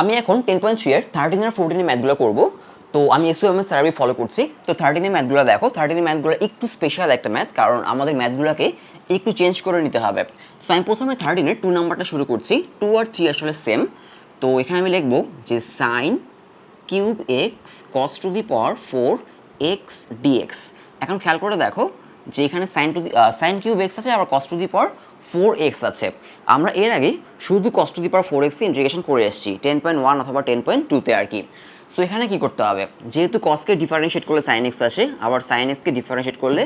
আমি এখন 10.3 এর 13 আর 14 এর ম্যাথগুলো করব। তো আমি এসইউএমএস সার্ভে ফলো করছি। তো 13 এর ম্যাথগুলো দেখো, 13 এর ম্যাথগুলো একটু স্পেশাল একটা ম্যাথ, কারণ আমাদের ম্যাথগুলোকে একটু চেঞ্জ করে নিতে হবে। সো আমি প্রথমে 13 এর 2 নাম্বারটা শুরু করছি। 2 আর 3 আসলে সেম। তো এখানে আমি লিখব যে sine cube x cos to the power 4 x dx. এখন খেয়াল করে দেখো যে এখানে সাইন কিউব এক্স আছে, আবার কস টু দি পাওয়ার 4x আছে। আমরা এর আগে শুধু কস to the power 4x integration করে এসেছি 10.1 অথবা 10.2তে আর কি। সো এখানে কি করতে হবে, যেহেতু কসকে ডিফারেন্সিয়েট করলে সাইন এক্স আসে, আবার সাইন এক্সকে ডিফারেন্সিয়েট করলে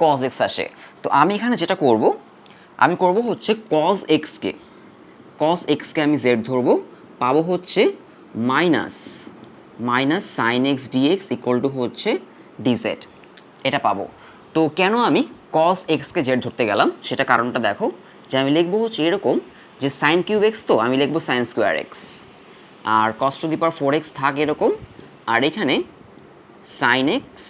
কস এক্স আসে। তো আমি এখানে যেটা করব, আমি করব হচ্ছে কস এক্সকে আমি জেড ধরবো, পাবো হচ্ছে minus sine x dx equal to হচ্ছে ডিজেড, এটা পাবো। তো কেন আমি কস এক্সকে জেড ধরতে গেলাম সেটা কারণটা দেখো, যে আমি লিখবো হচ্ছে এরকম যে সাইন কিউব এক্স, তো আমি লিখবো সাইন স্কোয়ার এক্স, আর cos to the power 4x থাক এরকম, আর এখানে সাইন এক্স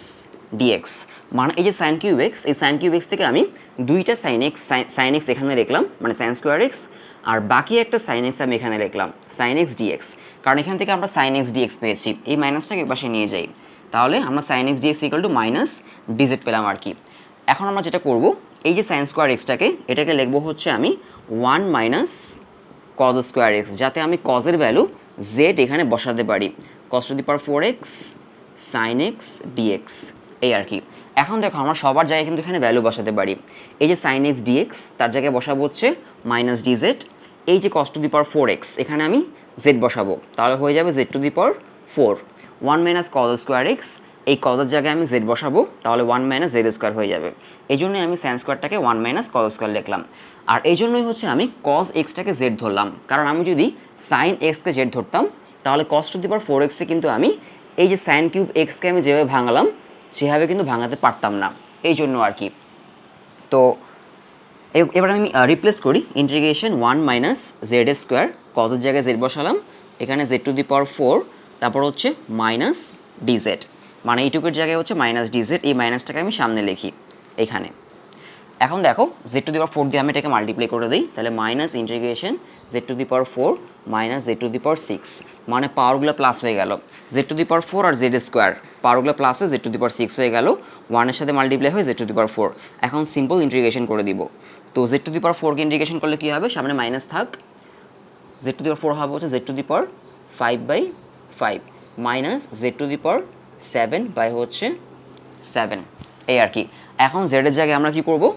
ডিএক্স। মানে এই যে সাইন কিউব এক্স, এই সাইন কিউব এক্স থেকে আমি দুইটা সাইন এক্স এখানে লিখলাম, মানে সাইন স্কোয়ার এক্স, আর বাকি একটা সাইন এক্স আমি এখানে লিখলাম সাইন এক্স ডিএক্স, কারণ এখান থেকে আমরা সাইন এক্স ডিএক্স পেয়েছি। এই মাইনাসটাকে পাশে নিয়ে যাই, তাহলে আমরা sine x dx equal to minus dz পেলাম আর কি। এখন আমরা যেটা করব, এই যে সাইন স্কোয়ার এক্সটাকে এটাকে লিখবো হচ্ছে আমি 1 মাইনাস কজ স্কোয়ার এক্স, যাতে আমি কজের ভ্যালু জেড এখানে বসাতে পারি, cos to the power 4x sine x dx, এই আর কি। এখন দেখো আমরা সবার জায়গায় কিন্তু এখানে ভ্যালু বসাতে পারি। এই যে সাইন এক্স ডিএক্স তার জায়গায় বসাবো হচ্ছে মাইনাস ডিজেড, এই যে কস টু দি পাওয়ার 4x এখানে আমি জেড বসাবো, তাহলে হয়ে যাবে Z to the power 4। 1 minus cause square x, এই কজের জায়গায় আমি জেড বসাবো, তাহলে 1 মাইনাস জেড স্কোয়ার হয়ে যাবে। এই জন্যই আমি সাইন স্কোয়ারটাকে 1 মাইনাস কজ স্কোয়ার লিখলাম। আর এই জন্যই হচ্ছে আমি কজ এক্সটাকে জেড ধরলাম, কারণ আমি যদি সাইন এক্সকে জেড ধরতাম তাহলে কস টু দি পাওয়ার 4x এ কিন্তু আমি এই যে সাইন কিউব এক্সকে আমি যেভাবে ভাঙালাম সেভাবে কিন্তু ভাঙাতে পারতাম না, এই জন্য আর কি। তো এবার আমি রিপ্লেস করি, ইন্টিগ্রেশন 1 মাইনাস জেড স্কোয়ার, কজের জায়গায় জেড বসালাম, এখানে জেড টু দি পাওয়ার 4, তারপর হচ্ছে মাইনাস ডিজেড, মানে এইটুকুর জায়গায় হচ্ছে মাইনাস ডিজেড, এই মাইনাসটাকে আমি সামনে লিখি এখানে। এখন দেখো জেড টু দি পাওয়ার 4 দিয়ে আমি এটাকে মাল্টিপ্লাই করে দিই, তাহলে minus integration z to the power 4 minus z to the power 6, মানে পাওয়ারগুলো প্লাস হয়ে গেল, জেড টু দি পাওয়ার 4 আর জেড স্কোয়ার পাওয়ারগুলো প্লাস হয়ে জেড টু দি পাওয়ার 6 হয়ে গেল, 1-এর সাথে মাল্টিপ্লাই হয়ে জেড টু দি পাওয়ার 4। এখন সিম্পল ইন্টিগ্রেশন করে দিব। তো জেড টু দি পাওয়ার 4কে ইন্টিগ্রেশন করলে কী হবে, সামনে মাইনাস থাক, জেড টু দি পাওয়ার 4 হবে হচ্ছে z to the power 5/5 minus z to the power 7 by হচ্ছে 7, এই আর কি। এখন জেডের জায়গায় আমরা কী করবো,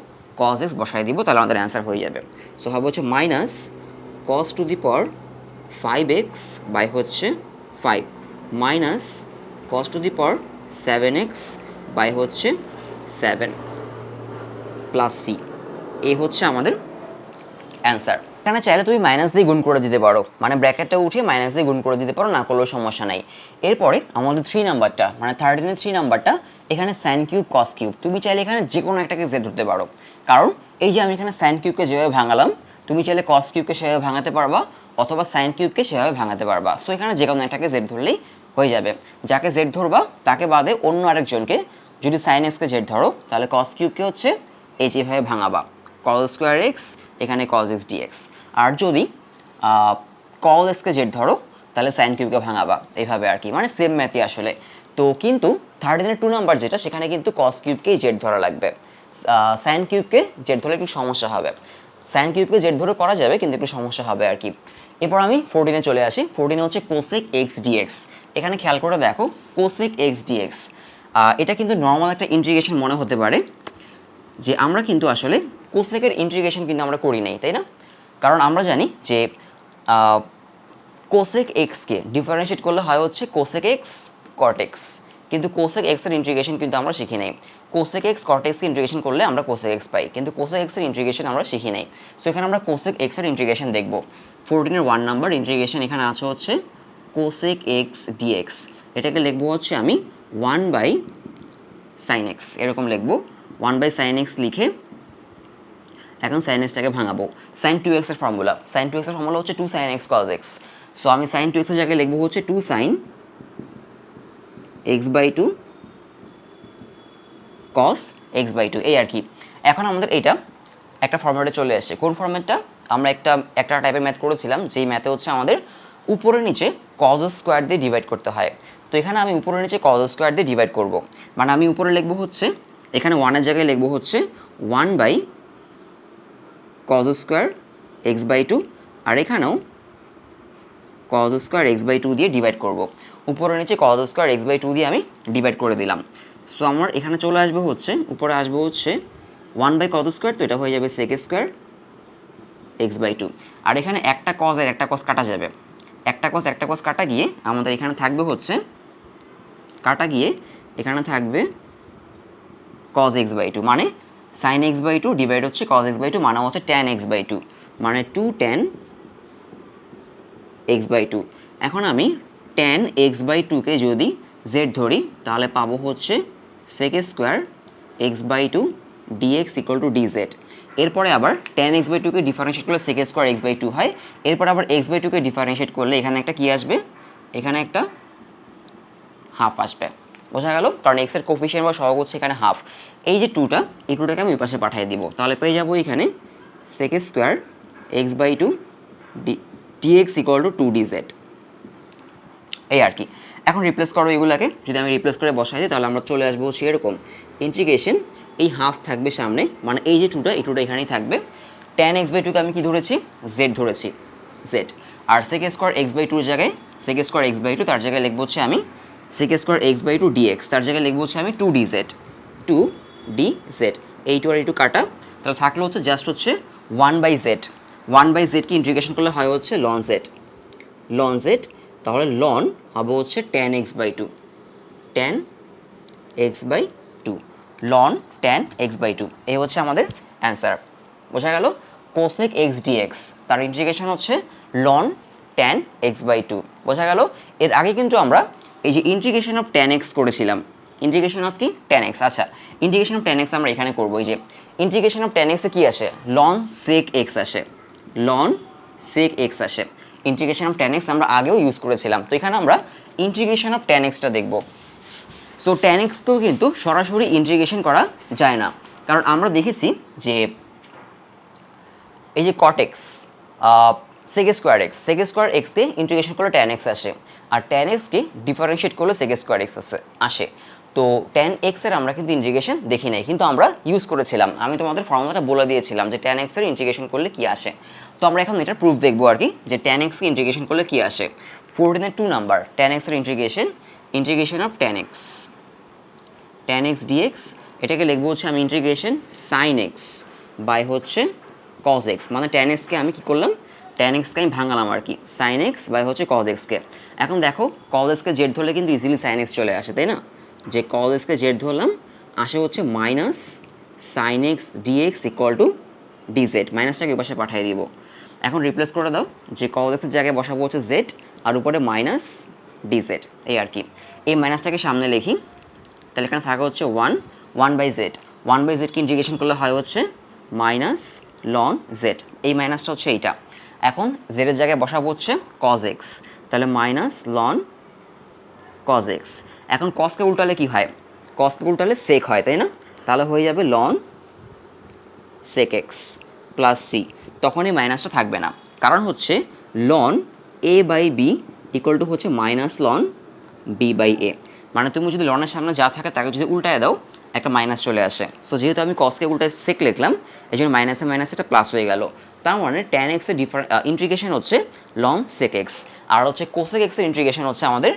কজ এক্স বসাই দিব, তাহলে আমাদের অ্যান্সার হয়ে যাবে। সো হবে হচ্ছে minus cos to the power 5x by হচ্ছে 5 minus cos to the power 7x by হচ্ছে 7 প্লাস সি, এই হচ্ছে আমাদের অ্যান্সার। এখানে চাইলে তুমি মাইনাস দিয়ে গুণ করে দিতে পারো, মানে ব্র্যাকেটটা উঠিয়ে মাইনাস দিয়ে গুণ করে দিতে পারো, না করলেও সমস্যা নাই। এরপরে আমাদের 3 নাম্বারটা, মানে 13-এর 3 নাম্বারটা, এখানে সাইন কিউব কস কিউব, তুমি চাইলে এখানে যে কোনো একটাকে জেড ধরতে পারো, কারণ এই যে আমি এখানে সাইন কিউবকে যেভাবে ভাঙালাম, তুমি চাইলে কস কিউবকে সেভাবে ভাঙাতে পারবা, অথবা সাইন কিউবকে সেভাবে ভাঙাতে পারবা। সো এখানে যে কোনো একটাকে জেড ধরলেই হয়ে যাবে। যাকে জেড ধরবা তাকে বাদে অন্য আরেকজনকে, যদি সাইন এক্সকে জেড ধরো তাহলে কস কিউবকে হচ্ছে এই যেভাবে ভাঙাবা, কজ স্কোয়ার এক্স এখানে কজ এক্স ডিএক্স, আর যদি কজ এক্সকে জেড ধরো তাহলে সাইন কিউবকে ভাঙাবা, এইভাবে আর কি, মানে সেম ম্যাথই আসলে। তো কিন্তু 13-এর 2 নাম্বার যেটা, সেখানে কিন্তু কস কিউবকেই জেড ধরা লাগবে, সাইন কিউবকে জেড ধরলে একটু সমস্যা হবে। সাইন কিউবকে জেড ধরে করা যাবে, কিন্তু একটু সমস্যা হবে আর কি। এরপর আমি 14-এ চলে আসি। 14-এ হচ্ছে কোসেক এক্স ডিএক্স। এখানে খেয়াল করে দেখো কোসেক এক্স ডিএক্স, এটা কিন্তু নর্মাল একটা ইন্টিগ্রেশন মনে হতে পারে, যে আমরা কিন্তু আসলে কোসেকের ইন্টিগ্রেশন কিন্তু আমরা করি নাই, তাই না? কারণ আমরা জানি যে কোসেক এক্সকে ডিফারেন্সিয়েট করলে হয় হচ্ছে কোসেক এক্স কট এক্স, কিন্তু কোসেক এক্সের ইন্টিগ্রেশন কিন্তু আমরা শিখি নাই। কোসেক এক্স কট এক্সকে ইন্টিগ্রেশন করলে আমরা কোসেক এক্স পাই, কিন্তু কোসেক এক্সের ইন্টিগ্রেশন আমরা শিখি নাই। সো এখানে আমরা কোসেক এক্সের ইন্টিগ্রেশন দেখব। 14-এর 1 নাম্বার ইন্টিগ্রেশন এখানে আছে হচ্ছে কোসেক এক্স ডিএক্স, এটাকে লিখবো হচ্ছে আমি 1 বাই সাইন এক্স, এরকম লিখবো 1 বাই সাইন এক্স লিখে এখন সাইন এক্সটাকে ভাঙাবো। সাইন 2x এর ফর্মুলা, সাইন 2x এর ফর্মুলা হচ্ছে 2 sine x cos x. So আমি সাইন 2x এর জায়গায় লিখবো হচ্ছে 2 sine x by 2 cos x by 2, এই আর কি। এখন আমাদের এইটা একটা ফর্মেটে চলে আসছে। কোন ফর্মেটটা? আমরা একটা টাইপের ম্যাথ করেছিলাম, যেই ম্যাথে হচ্ছে আমাদের উপরে নিচে কজ স্কোয়ার দিয়ে ডিভাইড করতে হয়। তো এখানে আমি উপরে নিচে কজ স্কোয়ার দিয়ে ডিভাইড করব, মানে আমি উপরে লিখবো হচ্ছে, এখানে 1-এর জায়গায় লিখবো হচ্ছে 1 by cos square x by 2, আর এখানেও কজ স্কোয়ার এক্স বাই 2 দিয়ে ডিভাইড করব। উপরে নিচে কজ স্কোয়ার এক্স বাই 2 দিয়ে আমি ডিভাইড করে দিলাম। সো আমার এখানে চলে আসবে হচ্ছে, উপরে আসবে হচ্ছে 1 বাই কজ স্কোয়ার, তো এটা হয়ে যাবে সেক স্কোয়ার এক্স বাই 2। আর এখানে একটা কজ আর একটা কজ কাটা যাবে, একটা কজ কাটা গিয়ে আমাদের এখানে থাকবে হচ্ছে, কাটা গিয়ে এখানে থাকবে কজ এক্স বাই 2, মানে সাইন এক্স বাই 2 ডিভাইড হচ্ছে কজ এক্স বাই 2, মানে হচ্ছে ট্যান এক্স বাই 2, মানে 2 ট্যান এক্স বাই 2। এখন আমি ট্যান এক্স বাই 2কে যদি জেড ধরি তাহলে পাবো হচ্ছে sec square x by 2 dx equal to dz. এরপরে আবার ট্যান এক্স বাই 2কে ডিফারেন্সিয়েট করলে সেক স্কোয়ার এক্স বাই 2 হয়। এরপর আবার এক্স বাই 2কে ডিফারেন্সিয়েট করলে এখানে একটা কী আসবে, এখানে একটা হাফ আসবে। বোঝা গেল? কারণ এক্সের কোফিশিয়েন্ট বা সহগ হচ্ছে এখানে হাফ। এই যে 2টা, এই 2টাকে আমি ওই পাশে পাঠিয়ে দিব, তাহলে পেয়ে যাবো এখানে sec square x by 2 dx equal to 2 dz. এই আর কি। এখন রিপ্লেস করো এগুলোকে, যদি আমি রিপ্লেস করে বসাই দিই তাহলে আমরা চলে আসবো হচ্ছে এরকম, ইন্টিগ্রেশন এই হাফ থাকবে সামনে, মানে এই যে 2টা, এই 2টা এখানেই থাকবে। ট্যান এক্স বাই 2কে আমি কি ধরেছি, জেড ধরেছি, জেড। আর সেক স্কোয়ার এক্স বাই 2 জায়গায়, সেক স্কোয়ার এক্স বাই 2 তার জায়গায় লিখবো হচ্ছে আমি sec square x by 2 dx, তার জায়গায় লিখবো হচ্ছে আমি 2 ডিজেড, 2 ডিজেড। এই 2 আর এই 2 কাটা, তাহলে থাকলো হচ্ছে জাস্ট হচ্ছে 1 বাই জেড। 1 বাই জেডকে ইন্টিগ্রেশন করলে হয় হচ্ছে লন জেড, লন জেড। তাহলে লন হবে হচ্ছে tan x by 2, tan x by 2, ln tan x by 2। এই হচ্ছে আমাদের অ্যান্সার। বোঝা গেল? কোসেক এক্স ডিএক্স তার ইন্টিগ্রেশন হচ্ছে লন ট্যান এক্স বাই 2। বোঝা গেল? এর আগে কিন্তু আমরা এই যে ইন্টিগ্রেশন অফ ট্যান এক্স করেছিলাম, ইন্টিগ্রেশন অফ কি ট্যান এক্স। আচ্ছা, ইন্টিগ্রেশন অফ ট্যান এক্স আমরা এখানে করবো। এই যে ইন্টিগ্রেশন অফ ট্যান এক্সে কী আসে, লন সেক এক্স আসে, লন সেক এক্স আসে। ইন্টিগ্রেশন অফ ট্যান এক্স আমরা আগেও ইউজ করেছিলাম, তো এখানে আমরা ইন্টিগ্রেশন অফ ট্যান এক্সটা দেখব। সো ট্যান এক্সকেও কিন্তু সরাসরি ইন্টিগ্রেশন করা যায় না, কারণ আমরা দেখেছি যে এই যে cot x sec square x, sec square এক্সকে ইন্টিগ্রেশন করলে ট্যান এক্স আসে, আর ট্যান এক্সকে ডিফারেন্সিয়েট করলে সেক স্কোয়ার এক্স আসে। তো ট্যান এক্সের আমরা কিন্তু ইন্টিগ্রেশন দেখি নাই, কিন্তু আমরা ইউজ করেছিলাম। আমি তোমাদের ফর্মুলাটা বলে দিয়েছিলাম যে ট্যান এক্সের ইন্টিগ্রেশন করলে কী আসে। তো আমরা এখন এটা প্রুফ দেখবো আর কি, যে ট্যান এক্সকে ইন্টিগ্রেশন করলে কী আসে। 14-এর 2 নাম্বার ট্যান এক্সের integration, integration of tan x, tan x dx, এটাকে লিখবো হচ্ছে আমি ইন্টিগ্রেশন সাইন এক্স বাই হচ্ছে কজ এক্স, মানে ট্যান এক্সকে আমি কী করলাম, ট্যান এক্সকে আমি ভাঙালাম আর কি, সাইন এক্স বাই হচ্ছে কজ এক্সকে। এখন দেখো কজ এক্সকে জেড ধরলে কিন্তু ইজিলি সাইন এক্স চলে আসে, তাই না? যে কজ এক্সকে জেড ধরলাম, আসে হচ্ছে minus sine x dx equal to dz, মাইনাসটাকে ওই পাশে পাঠিয়ে দিব। এখন রিপ্লেস করে দাও, যে কজ এক্সের জায়গায় বসাবো হচ্ছে জেড, আর উপরে মাইনাস ডিজেড, এই আর কি। এই মাইনাসটাকে সামনে লিখি, তাহলে এখানে থাকা হচ্ছে 1 বাই জেড, 1 বাই জেডকে ইন্টিগ্রেশন করলে হয় হচ্ছে মাইনাস লন জেড, এই মাইনাসটা হচ্ছে এইটা। এখন জেডের জায়গায় বসাবো হচ্ছে কজ এক্স, তাহলে মাইনাস লন কজ এক্স। এখন কজকে উল্টালে কি হয়, কজকে উল্টালে সেক হয়, তাই না? তাহলে হয়ে যাবে ln sec x plus c. তখন এই মাইনাসটা থাকবে না, কারণ হচ্ছে ln a by b equal to হচ্ছে minus ln b by a, মানে তুমি যদি লনের সামনে যা থাকে তাকে যদি উল্টায় দাও একটা মাইনাস চলে আসে। সো যেহেতু আমি কসকে উল্টায় সেক লিখলাম, এই জন্য মাইনাসে মাইনাসে একটা প্লাস হয়ে গেল। তার মানে ট্যান এক্সের ইন্টিগ্রেশন হচ্ছে লন সেক এক্স, আর হচ্ছে কোসেক এক্সের ইন্টিগ্রেশন হচ্ছে আমাদের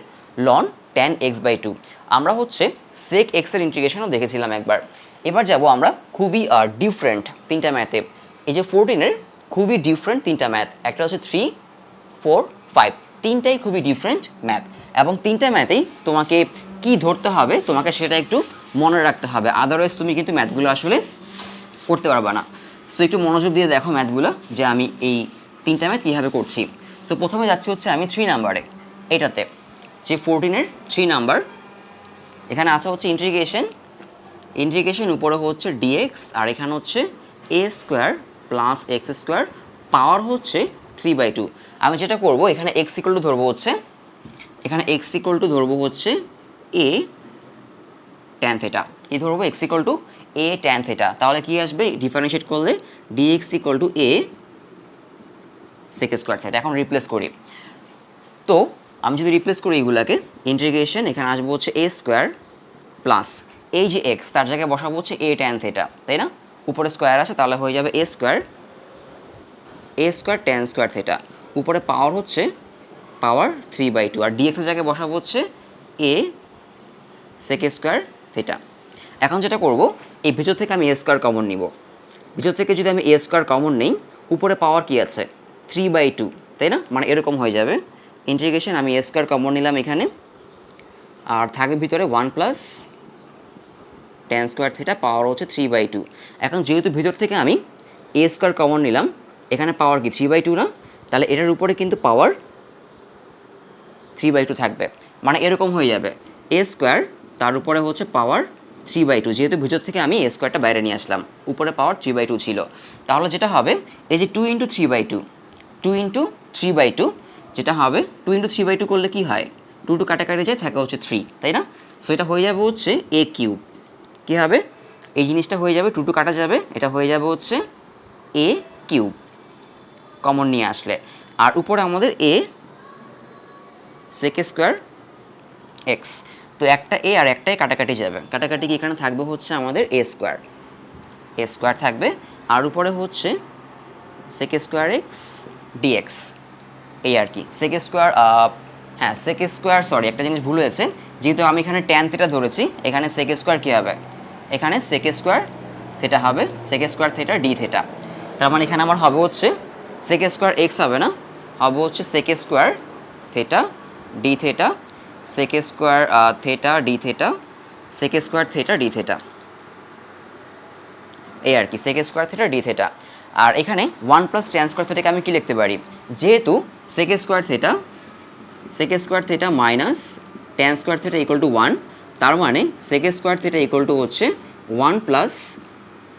লন ট্যান এক্স বাই 2। আমরা হচ্ছে সেক এক্সের ইন্টিগ্রেশনও দেখেছিলাম একবার। এবার যাব আমরা খুবই ডিফারেন্ট 3টা ম্যাথে। এই যে 14-এর খুবই ডিফারেন্ট 3টা ম্যাথ, একটা হচ্ছে 3, 4, 5, 3টাই খুবই ডিফারেন্ট ম্যাথ, এবং 3টা ম্যাথেই তোমাকে কি ধরতে হবে তোমাকে সেটা একটু মনে রাখতে হবে, আদারওয়াইজ তুমি কিন্তু ম্যাথগুলো আসলে করতে পারবে না। সো একটু মনোযোগ দিয়ে দেখো ম্যাথগুলো, যে আমি এই 3টা ম্যাথ কীভাবে করছি। সো প্রথমে যাচ্ছি হচ্ছে আমি 3 নাম্বারে, এটাতে যে 14-এর 3 নাম্বার, এখানে আছে হচ্ছে ইন্টিগ্রেশন, ইন্টিগ্রেশন উপরে হচ্ছে ডিএক্স, আর এখানে হচ্ছে এ স্কোয়ার প্লাস এক্স স্কোয়ার, পাওয়ার হচ্ছে 3/2। আমি যেটা করব, এখানে এক্স ইকুয়াল টু ধরবো হচ্ছে, এখানে এক্স ইকুয়াল টু ধরবো হচ্ছে এ ট্যান থেটা, কি ধরবো, x equal to a tan theta. তাহলে কি আসবে, ডিফারেন্সিয়েট করলে dx equal to a sec square theta. এখন রিপ্লেস করি, তো আমি যদি রিপ্লেস করি এইগুলাকে, ইন্টিগ্রেশন এখানে আসবো হচ্ছে এ স্কোয়ার প্লাস এই যে এক্স তার জায়গায় বসাবো হচ্ছে এ ট্যান থিটা, তাই না? উপরে স্কোয়ার আছে তাহলে হয়ে যাবে এ স্কোয়ার ট্যান স্কোয়ার থিটা, উপরে পাওয়ার হচ্ছে পাওয়ার 3/2, আর ডিএক্সের জায়গায় বসাবো হচ্ছে এ সেক স্কোয়ার থিটা। এখন যেটা করব, এই ভিতর থেকে আমি এ স্কোয়ার কমন নিব। ভিতর থেকে যদি আমি এ স্কোয়ার কমন নেই, উপরে পাওয়ার কি আছে 3/2, তাই না? মানে এরকম হয়ে যাবে ইন্টিগ্রেশন, আমি এ স্কোয়ার কমন নিলাম এখানে, আর থাকবে ভিতরে 1 প্লাস ট্যান স্কোয়ার থিটা, পাওয়ার হচ্ছে 3/2। এখন যেহেতু ভিতর থেকে আমি এ স্কোয়ার কমন নিলাম, এখানে পাওয়ার কি 3/2 না? তাহলে এটার উপরে কিন্তু পাওয়ার 3/2 থাকবে, মানে এরকম হয়ে যাবে এ স্কোয়ার তার উপরে হচ্ছে পাওয়ার 3/2, যেহেতু ভিতর থেকে আমি এ স্কোয়ারটা বাইরে নিয়ে আসলাম, উপরে পাওয়ার 3/2 ছিল। তাহলে যেটা হবে এই যে 2 × 3/2 যেটা হবে 2 × 3/2 করলে কি হয়, 2 কাটাকাটি যায়, থাকে হচ্ছে 3, তাই না? সো এটা হয়ে যাবে হচ্ছে এ কিউব। কী হবে, এই জিনিসটা হয়ে যাবে 2 কাটা যাবে, এটা হয়ে যাবে হচ্ছে এ কিউব কমন নিয়ে আসলে, আর উপরে আমাদের এ সেক স্কোয়ার এক্স। তো একটা এ আর একটা এ কাটাকাটি যাবে, কাটাকাটি কি এখানে থাকবে হচ্ছে আমাদের এ স্কোয়ার থাকবে, আর উপরে হচ্ছে সেক স্কোয়ার এক্স ডিএক্স, এই আর কি সেক স্কোয়ার। হ্যাঁ সেক স্কোয়ার, সরি একটা জিনিস ভুল হয়েছে, যেহেতু আমি এখানে ট্যান থিটা ধরেছি, এখানে সেক স্কোয়ার কী হবে, এখানে সেক স্কোয়ার থিটা হবে, sec square theta d theta. তার মানে এখানে আমার হবে হচ্ছে সেক স্কোয়ার এক্স হবে না, হবে হচ্ছে sec square theta d theta, sec square theta d theta, sec square theta d theta, এই আর কি sec square theta d theta. আর এখানে 1 প্লাস ট্যান স্কোয়ার থিটাকে আমি কি লিখতে পারি, যেহেতু sec square theta minus tan square theta equal to 1, তার মানে sec square theta equal to হচ্ছে 1 প্লাস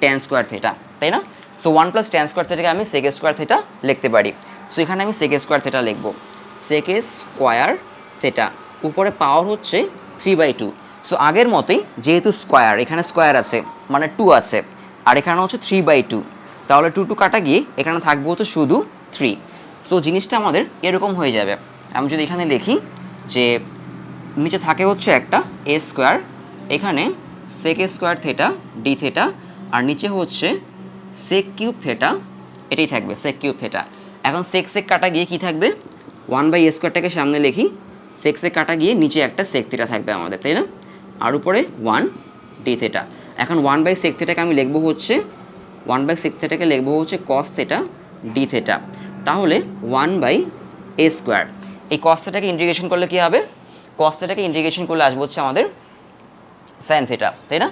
ট্যান স্কোয়ার থিটা, তাই না? সো 1 প্লাস ট্যান স্কোয়ার থিটাকে আমি সেক স্কোয়ার থিটা লিখতে পারি। সো এখানে আমি সেক স্কোয়ার থিটা লিখব, সেক স্কোয়ার থিটা, উপরে পাওয়ার হচ্ছে 3/2। সো আগের মতোই, যেহেতু স্কোয়ার এখানে স্কোয়ার আছে মানে 2 আছে, আর এখানে হচ্ছে 3/2, তাহলে 2 কাটা গিয়ে এখানে থাকবো হচ্ছে শুধু 3। সো জিনিসটা আমাদের এরকম হয়ে যাবে। আমি যদি এখানে লিখি যে নিচে থাকে হচ্ছে একটা এ স্কোয়ার, এখানে sec square theta d theta, আর নিচে হচ্ছে সেক কিউব থিটা, এটাই থাকবে সেক কিউব থিটা। এখন সেক কাটা গিয়ে কি থাকবে, 1/a স্কোয়ারটাকে সামনে লিখি, সেক কাটা গিয়ে নিচে একটা সেক থিটা থাকবে আমাদের, তাই না? আর উপরে 1 ডি থিটা। এখন 1/sec থিটাকে আমি লিখবো হচ্ছে 1/sec থিটাকে লিখবো হচ্ছে কস থিটা ডি থিটা, তাহলে 1/a স্কোয়ার। এই কস থিটাকে ইন্টিগ্রেশন করলে কি হবে, কস থিটাকে ইন্টিগ্রেশন করলে আসবো হচ্ছে আমাদের সাইন থিটা, তাই না?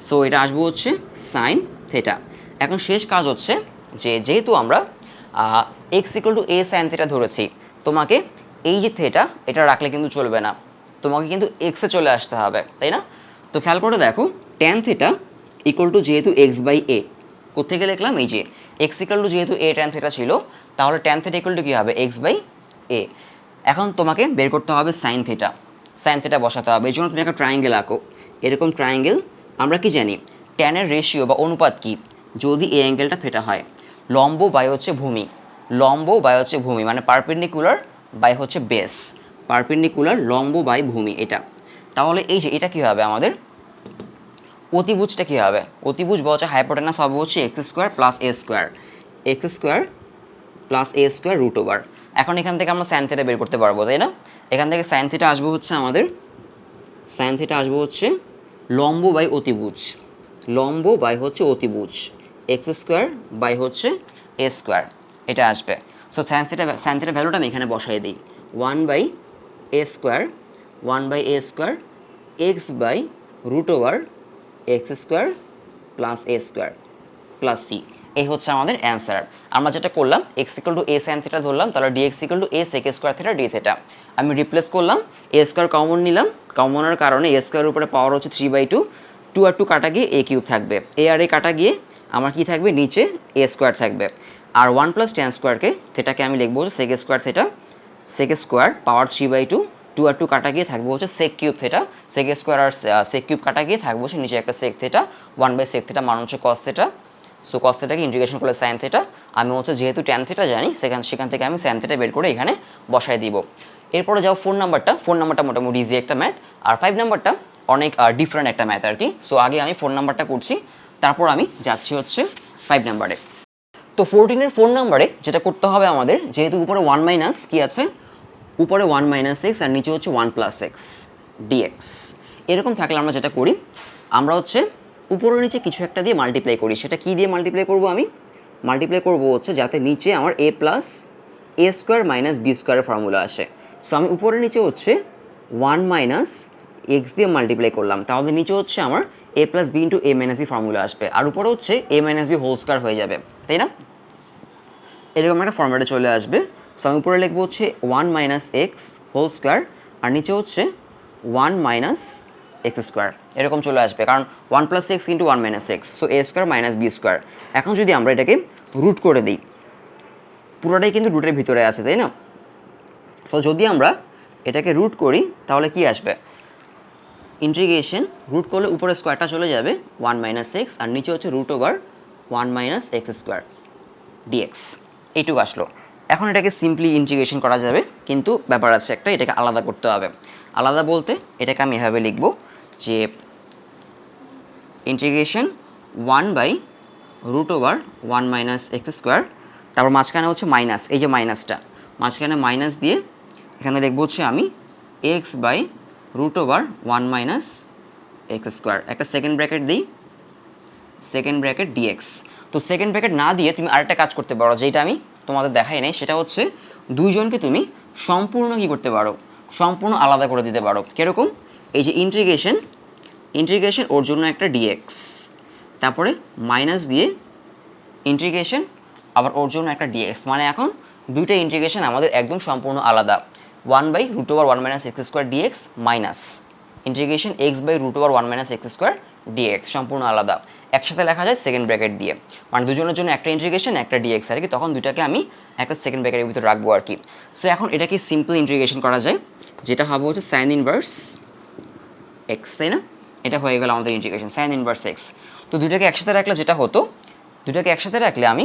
সো এটা আসবো হচ্ছে সাইন থিটা। এখন শেষ কাজ হচ্ছে যে যেহেতু আমরা x equal to A sine theta ধরেছি, তোমাকে এই যে থিটা এটা রাখলে কিন্তু চলবে না, তোমাকে কিন্তু এক্সে চলে আসতে হবে, তাই না? তো খেয়াল করে দেখো, ট্যান থিটা ইকুয়াল টু যেহেতু x/a, কোথেকে লিখলাম, এই যে এক্স ইকুয়াল টু যেহেতু এ ট্যান থিটা ছিল, তাহলে ট্যান থিটা ইকুয়াল টু কী হবে, x/a। এখন তোমাকে বের করতে হবে সাইন থিটা বসাতে হবে। এই জন্য তুমি একটা ট্রায়াঙ্গেল আঁকো, এরকম ট্রায়াঙ্গেল। আমরা কি জানি ট্যানের রেশিও বা অনুপাত কি, যদি এই অ্যাঙ্গেলটা থিটা হয়, লম্ব বাই হচ্ছে ভূমি, মানে পারপেন্ডিকুলার বাই হচ্ছে বেস, পারপেন্ডিকুলার লম্ব বাই ভূমি এটা। তাহলে এই যে এটা কী হবে আমাদের অতিভুজটা কী হবে, অতিভুজ বা হচ্ছে হাইপোটেনাস হবে হচ্ছে x² plus a square root over. এখন এখান থেকে আমরা সাইন থিটা বের করতে পারবো, তাই না? এখান থেকে সাইন থিটা আসবো হচ্ছে আমাদের লম্ব বাই হচ্ছে অতিভুজ x² বাই হচ্ছে a স্কোয়ার, এটা আসবে। সো সাইন থিটা ভ্যালুটা আমি এখানে বসাই দিই, 1/a square x by root over x² plus a square plus c, এই হচ্ছে আমাদের অ্যান্সার। আমরা যেটা করলাম x equal to a sine theta ধরলাম, তাহলে dx equal to a sec square theta d theta. আমি রিপ্লেস করলাম, a স্কোয়ার কমন নিলাম, কমনের কারণে a স্কোয়ারের উপরে পাওয়ার হচ্ছে 3/2, 2 আর 2 কাটা গিয়ে a কিউব থাকবে, a আর a কাটা গিয়ে আমার কি থাকবে, নিচে a স্কোয়ার থাকবে, আর 1 প্লাস ট্যান স্কোয়ারকে থিটাকে আমি লিখবো sec square theta, sec square power 3/2, 2 আর 2 কাটা গিয়ে থাকবো হচ্ছে sec cube theta, sec square আর সেক কিউব কাটা গিয়ে থাকবো হচ্ছে নিচে একটা সেক থিটা, 1/sec থিটা মান হচ্ছে কস থিটা। সো কস থিটাকে ইন্টিগ্রেশন করলে সাইন থিটা, আমি হচ্ছে যেহেতু ট্যান থিটা জানি সেখান থেকে আমি সাইন থিটা বের করে এখানে বসাই দিব। এরপরে যাও 4 নাম্বারটা মোটামুটি ইজি একটা ম্যাথ, আর 5 নাম্বারটা অনেক ডিফারেন্ট একটা ম্যাথ আর কি। সো আগে আমি 4 নাম্বারটা করছি, তারপর আমি যাচ্ছি হচ্ছে 5 নাম্বারে। তো 14-এর 4 নাম্বারে যেটা করতে হবে আমাদের, যেহেতু উপরে 1 মাইনাস কি আছে, উপরে 1 মাইনাস এক্স আর নিচে হচ্ছে 1 প্লাস এক্স ডিএক্স, এরকম থাকলে আমরা যেটা করি, আমরা হচ্ছে উপরে নিচে কিছু একটা দিয়ে মাল্টিপ্লাই করি। সেটা কি দিয়ে মাল্টিপ্লাই করব? আমি মাল্টিপ্লাই করব হচ্ছে যাতে নিচে আমার এ প্লাস এ স্কোয়ার মাইনাস বি স্কোয়ারের ফর্মুলা আসে। সো আমি উপরে নিচে হচ্ছে 1 মাইনাস এক্স দিয়ে মাল্টিপ্লাই করলাম, তাহলে নিচে হচ্ছে আমার এ প্লাস বি ইন্টু এ মাইনাস বি ফর্মুলা আসবে, আর উপরে হচ্ছে এ মাইনাস বি হোল স্কোয়ার হয়ে যাবে, তাই না? এরকম একটা ফর্ম্যাটে চলে আসবে। সো আমি উপরে লিখবো হচ্ছে 1 মাইনাস এক্স হোল স্কোয়ার, আর নিচে হচ্ছে 1 মাইনাস এক্স স্কোয়ার, এরকম চলে আসবে, কারণ 1 plus x into 1 minus x, so a square minus b square. এখন যদি আমরা এটাকে রুট করে দিই, পুরোটাই কিন্তু রুটের ভিতরে আছে, তাই না? সো যদি আমরা এটাকে রুট করি তাহলে কি আসবে? ইন্টিগ্রেশন রুট করলে উপরে স্কোয়ারটা চলে যাবে 1 মাইনাস এক্স, আর নিচে হচ্ছে root over 1 minus x square dx, এইটুকু আসলো। এখন এটাকে সিম্পলি ইন্টিগ্রেশন করা যাবে, কিন্তু ব্যাপার আছে একটা, এটাকে আলাদা করতে হবে। আলাদা বলতে এটাকে আমি এভাবে লিখব যে integration 1 by root over 1 minus x square, তারপর মাঝখানে হচ্ছে মাইনাস, এই যে মাইনাসটা মাঝখানে মাইনাস দিয়ে এখানে লিখব হচ্ছে আমি x by root over 1 minus x square, একটা সেকেন্ড ব্র্যাকেট দিই, সেকেন্ড ব্র্যাকেট ডিএক্স। তো সেকেন্ড ব্র্যাকেট না দিয়ে তুমি আরেকটা কাজ করতে পারো, যেটা আমি তোমাদের দেখাই নাই, সেটা হচ্ছে দুইজনকে তুমি সম্পূর্ণ কী করতে পারো, সম্পূর্ণ আলাদা করে দিতে পারো। কীরকম? এই যে ইন্টিগ্রেশন ওর জন্য একটা ডিএক্স, তারপরে মাইনাস দিয়ে ইন্টিগ্রেশন আবার ওর জন্য একটা ডিএক্স, মানে এখন দুইটা ইন্টিগ্রেশন আমাদের একদম সম্পূর্ণ আলাদা। 1 by root over 1 minus x square dx minus integration x by root over 1 minus x square dx, সম্পূর্ণ আলাদা। একসাথে লেখা যায় সেকেন্ড ব্র্যাকেট দিয়ে, মানে দুজনের জন্য একটা ইন্টিগ্রেশন একটা ডিএক্স আর কি, তখন দুটাকে আমি একটা সেকেন্ড ব্র্যাকেটের ভিতরে রাখবো আর কি। সো এখন এটাকে সিম্পল ইন্টিগ্রেশন করা যায়, যেটা হবে হচ্ছে সাইন ইনভার্স এক্স, তাই না? এটা হয়ে গেল আমাদের ইন্টিগ্রেশন সাইন ইনভার্স এক্স। তো দুটাকে একসাথে রাখলে যেটা হতো, দুটাকে একসাথে রাখলে আমি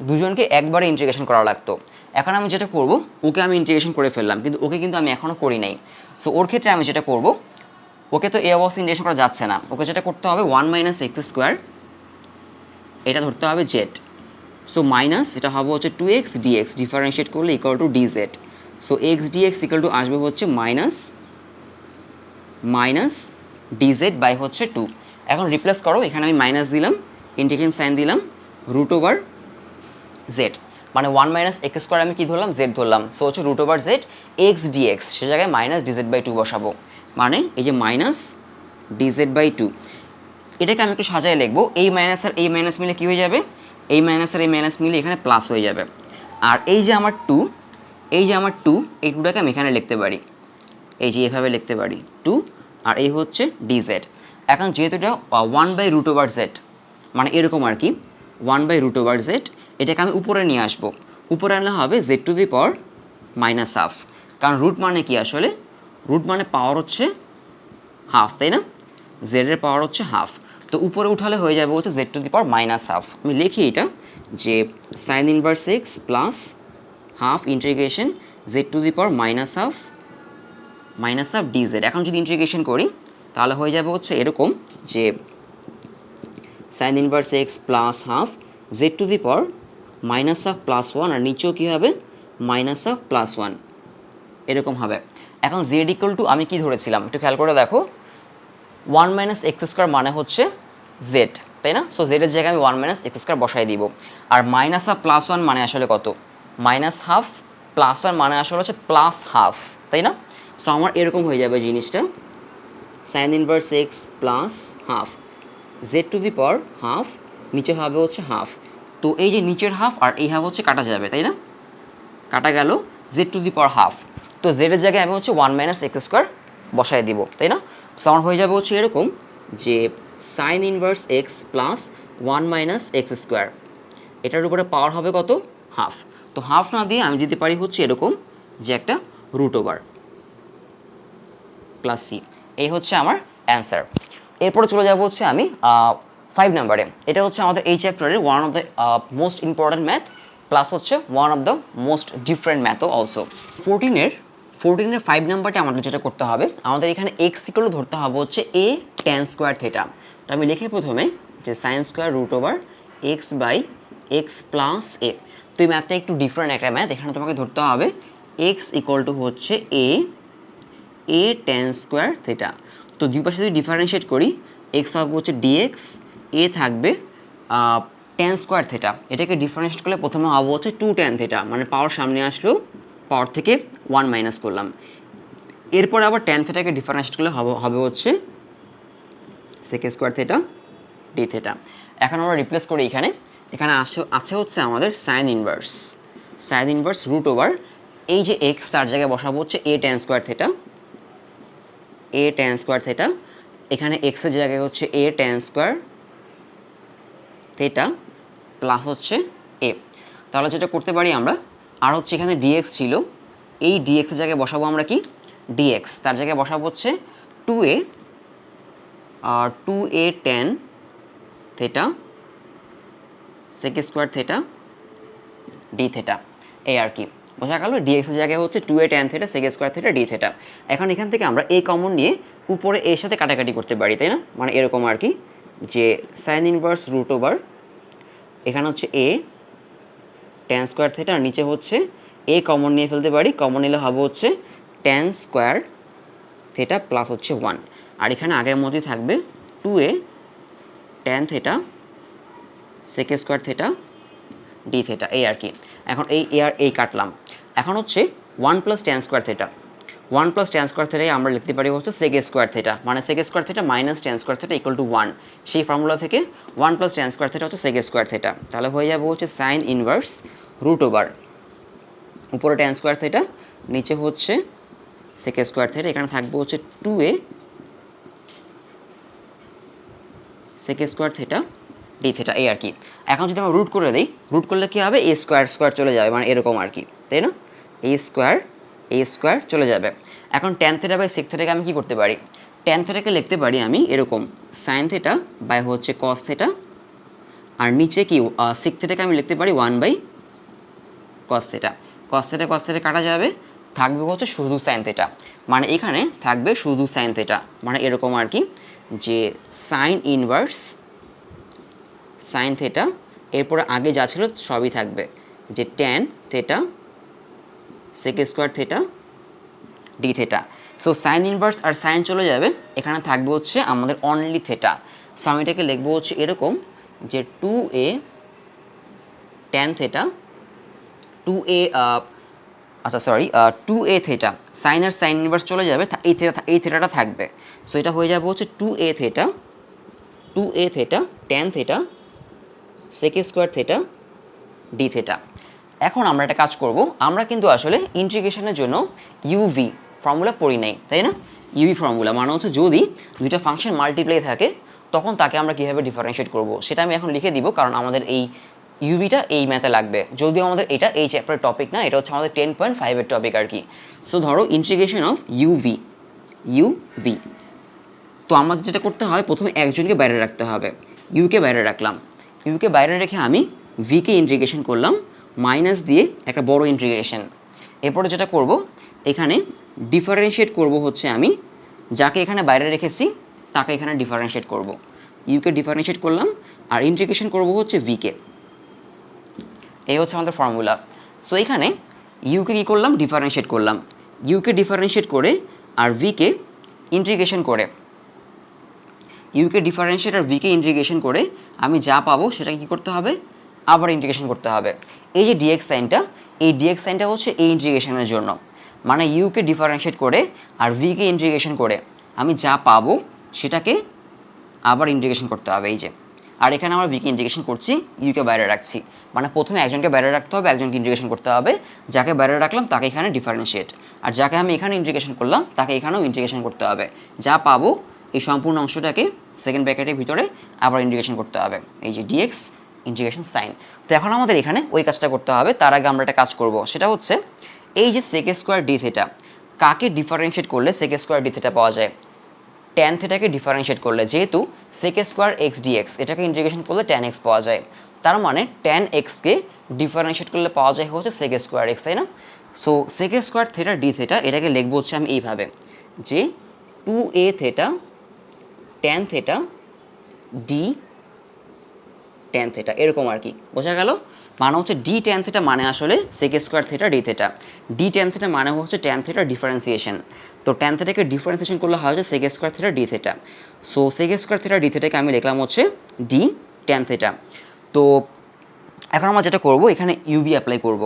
দুজনকে একবারে ইন্টিগ্রেশন করা লাগতো। এখন আমি যেটা করব, ওকে আমি ইন্টিগ্রেশন করে ফেললাম, কিন্তু ওকে কিন্তু আমি এখনও করি নাই। সো ওর ক্ষেত্রে আমি যেটা করব, ওকে তো এই অবস্থা ইন্টিগ্রেশন করা যাচ্ছে না, ওকে যেটা করতে হবে 1 মাইনাস এক্স স্কোয়ার, এটা ধরতে হবে জেড। সো মাইনাস এটা হবে হচ্ছে 2x dx, ডিফারেন্সিয়েট করলে equal to dz. So x dx equal to আসবে হচ্ছে মাইনাস ডিজেড বাই হচ্ছে 2। এখন রিপ্লেস করো, এখানে আমি মাইনাস দিলাম, ইন্টিগ্রেশন সাইন দিলাম, রুট ওভার জেড, মানে 1 মাইনাস এক্স স্কোয়ার আমি কী ধরলাম? জেড ধরলাম। সো হচ্ছে root over z x dx, সে জায়গায় মাইনাস ডিজেড বাই 2 বসাবো, মানে এই যে মাইনাস ডিজেড বাই 2। এটাকে আমি একটু সাজায় লিখবো, এই মাইনাস আর এই মাইনাস মিলে কী হয়ে যাবে? এই মাইনাস আর এই মাইনাস মিলে এখানে প্লাস হয়ে যাবে। আর এই যে আমার 2, এই 2টাকে আমি এখানে লিখতে পারি, এই যে এভাবে লিখতে পারি 2, আর এই হচ্ছে ডিজেড। এখন যেহেতু এটা 1 বাই রুট ওভার জেড, মানে এরকম আর কি, 1 বাই রুট ওভার জেড, এটাকে আমি উপরে নিয়ে আসবো। উপরে আনলে হবে Z to the power minus half, কারণ রুট মানে কি আসলে? রুট মানে পাওয়ার হচ্ছে হাফ, তাই না? জেডের পাওয়ার হচ্ছে হাফ, তো উপরে উঠালে হয়ে যাবে হচ্ছে z to the power minus half. আমি লিখি এটা যে sign inverse x plus half integration z to the power minus half DZ. এখন যদি ইন্টিগ্রেশন করি তাহলে হয়ে যাবে হচ্ছে এরকম যে sign inverse x plus half Z to the power minus half plus 1, আর নিচেও কী হবে? মাইনাস হাফ প্লাস 1, এরকম হবে। এখন জেড ইকুয়াল টু আমি কি ধরেছিলাম একটু খেয়াল করে দেখো, 1 মাইনাস এক্স স্কোয়ার মানে হচ্ছে জেড, তাই না? সো জেডের জায়গায় আমি 1 মাইনাস এক্স স্কোয়ার বসাই দিব। আর মাইনাস হাফ প্লাস 1 মানে আসলে কত? মাইনাস হাফ প্লাস 1 মানে আসলে হচ্ছে প্লাস হাফ, তাই না? সো আমার এরকম হয়ে যাবে জিনিসটা, sign inverse x plus half Z to the power half, নিচে হবে হচ্ছে হাফ। তো এই যে নিচের হাফ আর এই হাফ হচ্ছে কাটা যাবে, তাই না? কাটা গেল, z to the power half. তো জেডের জায়গায় আমি হচ্ছে 1 মাইনাস এক্স স্কোয়ার বসায় দিব, তাই না? সো আমার হয়ে যাবে হচ্ছে এরকম যে sign inverse x plus 1 minus x square, এটার উপরে পাওয়ার হবে কত? হাফ। তো হাফ না দিয়ে আমি দিতে পারি হচ্ছে এরকম যে একটা রুট ওভার প্লাস সি, এই হচ্ছে আমার অ্যান্সার। এরপরে চলে যাবো হচ্ছে আমি 5 নাম্বারে। এটা হচ্ছে আমাদের এই চ্যাপ্টারের one of the most important math, plus হচ্ছে one of the most different ম্যাথও অলসো। 14-এর 14-এর 5 নাম্বারটা আমাদের যেটা করতে হবে, আমাদের এখানে এক্স ইকুয়াল ধরতে হবে হচ্ছে এ ট্যান স্কোয়ার থিটা। তো আমি লিখি প্রথমে যে sine square root over x by x plus a. তো এই ম্যাথটা একটু ডিফারেন্ট একটা ম্যাথ। এখানে তোমাকে ধরতে হবে এক্স ইকুয়াল টু হচ্ছে এ ট্যান স্কোয়ার থিটা। তো দুই পাশে যদি ডিফারেন্সিয়েট করি, এক্স হবে হচ্ছে ডিএক্স, এ থাকবে ট্যান স্কোয়ার থিটা। এটাকে ডিফারেন্সিয়েট করলে প্রথমে হবে হচ্ছে 2 ট্যান থিটা, মানে পাওয়ার সামনে আসলেও পাওয়ার থেকে 1 মাইনাস করলাম। এরপর আবার ট্যান থিটাকে ডিফারেন্সিয়েট করলে হবে হচ্ছে sec square theta d theta. এখন আমরা রিপ্লেস করি এখানে আছে হচ্ছে আমাদের সাইন ইনভার্স রুট ওভার এই যে এক্স, তার জায়গায় বসাবো হচ্ছে এ ট্যান স্কোয়ার থিটা। এখানে এক্সের জায়গায় হচ্ছে এ ট্যান স্কোয়ার থিটা প্লাস হচ্ছে এ। তাহলে যেটা করতে পারি আমরা, আর হচ্ছে এখানে ডিএক্স ছিল, এই ডিএক্সের জায়গায় বসাবো আমরা কি ডিএক্স, তার জায়গায় বসাবো হচ্ছে 2a tan theta sec square theta d theta, এই আর কি বোঝা গেল। ডিএক্সের জায়গায় হচ্ছে 2a tan theta sec square theta d theta. এখন এখান থেকে আমরা এ কমন নিয়ে উপরে এর সাথে কাটাকাটি করতে পারি, তাই না? মানে এরকম আর কি, যে সাইন ইনভার্স রুট ওভার এখানে হচ্ছে এ ট্যান স্কোয়ার থিটা, আর নিচে হচ্ছে এ কমন নিয়ে ফেলতে পারি, কমন নিলে হবে হচ্ছে ট্যান স্কোয়ার থিটা প্লাস হচ্ছে 1, আর এখানে আগের মতোই থাকবে 2a tan theta sec square theta d theta, এই আর কি। এখন এই কাটলাম। এখন হচ্ছে 1 প্লাস ট্যান স্কোয়ার থিটাই আমরা লিখতে পারি হচ্ছে সেক স্কোয়ার থিটা, মানে sec square theta minus tan square theta equal to 1। সেই ফর্মুলা থেকে 1 প্লাস ট্যান স্কোয়ার থিটা হচ্ছে সেক স্কোয়ার থিটা। তাহলে হয়ে যাবে হচ্ছে সাইন ইনভার্স রুট ওভার উপরে ট্যান স্কোয়ার থিটা, নিচে হচ্ছে সেক স্কোয়ার থিটা, এখানে থাকবে হচ্ছে 2a sec square theta d theta, এই আর কি। এখন যদি আমরা রুট করে দিই, রুট করলে কী হবে, এ স্কোয়ার চলে যাবে, মানে এরকম আর কি, তাই না? এ স্কোয়ার চলে যাবে। এখন ট্যান থিটা বাই সেক থিটাকে আমি কী করতে পারি, ট্যান থিটাকে লিখতে পারি আমি এরকম সাইন থিটা বাই হচ্ছে কস থিটা, আর নিচে কি সেক থিটাকে আমি লিখতে পারি 1 বাই কস থিটা কাটা যাবে, থাকবে হচ্ছে শুধু সাইন থিটা, মানে এখানে থাকবে শুধু সাইন থিটা, মানে এরকম আর কি, যে সাইন ইনভার্স সাইন থিটা, এরপরে আগে যা ছিল সবই থাকবে, যে tan theta sec square theta d theta. So sine inverse আর সাইন চলে যাবে, এখানে থাকবে হচ্ছে আমাদের অনলি থিটা। সো আমি এটাকে লিখবো হচ্ছে এরকম, যে 2a tan theta 2a theta, sine আর সাইন ইনভার্স চলে যাবে, এই থিটাটা থাকবে। সো এটা হয়ে যাবে হচ্ছে 2a theta tan theta sec square theta d theta. এখন আমরা একটা কাজ করব, আমরা কিন্তু আসলে ইন্টিগ্রেশনের জন্য ইউভি ফর্মুলা পড়ি নাই, তাই না? ইউভি ফর্মুলা মানে হচ্ছে যদি দুইটা ফাংশন মাল্টিপ্লাই থাকে তখন তাকে আমরা কীভাবে ডিফারেন্সিয়েট করব সেটা আমি এখন লিখে দিব, কারণ আমাদের এই ইউভিটা এই ম্যাথে লাগবে। যদিও আমাদের এটা এই চ্যাপ্টারের টপিক না, এটা হচ্ছে আমাদের 10.5-এর টপিক আর কি। সো ধরো ইন্টিগ্রেশন অফ ইউভি, তো আমাদের যেটা করতে হয়, প্রথমে একজনকে বাইরে রাখতে হবে, ইউকে বাইরে রাখলাম, ইউকে বাইরে রেখে আমি ভিকে ইন্টিগ্রেশন করলাম মাইনাস দিয়ে একটা বড় ইন্টিগ্রেশন। এরপরে যেটা করব, এখানে ডিফারেন্সিয়েট করব হচ্ছে আমি যাকে এখানে বাইরে রেখেছি তাকে এখানে ডিফারেন্সিয়েট করব, ইউকে ডিফারেন্সিয়েট করলাম, আর ইন্টিগ্রেশন করব হচ্ছে ভিকে। এই হচ্ছে আমাদের ফর্মুলা। সো এখানে ইউকে কী করলাম, ডিফারেন্সিয়েট করলাম, ইউকে ডিফারেন্সিয়েট করে আর ভিকে ইন্টিগ্রেশন করে, ইউকে ডিফারেন্সিয়েট আর ভিকে ইন্টিগ্রেশন করে আমি যা পাবো সেটাকে কী করতে হবে, আবার ইন্টিগ্রেশন করতে হবে। এই যে ডিএক্স সাইনটা হচ্ছে এই ইন্টিগ্রেশনের জন্য, মানে ইউকে ডিফারেন্সিয়েট করে আর ভিকে ইন্টিগ্রেশন করে আমি যা পাবো সেটাকে আবার ইন্টিগ্রেশন করতে হবে, এই যে। আর এখানে আমরা ভিকে ইন্টিগ্রেশন করছি, ইউকে বাইরে রাখছি, মানে প্রথমে একজনকে বাইরে রাখতে হবে, একজনকে ইন্টিগ্রেশন করতে হবে, যাকে বাইরে রাখলাম তাকে এখানে ডিফারেন্সিয়েট, আর যাকে আমি এখানে ইন্টিগ্রেশন করলাম তাকে এখানেও ইন্টিগ্রেশন করতে হবে, যা পাবো এই সম্পূর্ণ অংশটাকে সেকেন্ড ব্র্যাকেটের ভিতরে আবার ইন্টিগ্রেশন করতে হবে, এই যে ডিএক্স ইন্টিগ্রেশন সাইন। তো এখন আমাদের এখানে ওই কাজটা করতে হবে, তার আগে আমরা একটা কাজ করব, সেটা হচ্ছে এই যে সেক স্কোয়ার ডি থিটা, কাকে ডিফারেন্সিয়েট করলে সেক স্কোয়ার ডি থিটা পাওয়া যায়, ট্যান থিটাকে ডিফারেন্সিয়েট করলে, যেহেতু সেক স্কোয়ার এক্স ডিএক্স এটাকে ইন্টিগ্রেশন করলে ট্যান এক্স পাওয়া যায়, তার মানে ট্যান এক্সকে ডিফারেন্সিয়েট করলে পাওয়া যায় হচ্ছে সেক স্কোয়ার এক্স, তাই না? So sec square theta d theta এটাকে লিখবো হচ্ছে আমি এইভাবে যে 2a theta tan theta d tan theta, এরকম আর কি, বোঝা গেল? মানে হচ্ছে ডি ট্যান থেটা মানে আসলে sec square theta d theta, d tan theta মানে হচ্ছে ট্যান থেটার ডিফারেন্সিয়েশন। তো ট্যান থেটাকে ডিফারেন্সিয়েশন করলে হয় হচ্ছে sec square theta d theta. So sec square theta d থেটাকে আমি লিখলাম হচ্ছে ডি ট্যান থেটা। তো এখন আমরা যেটা করব এখানে ইউভি অ্যাপ্লাই করব।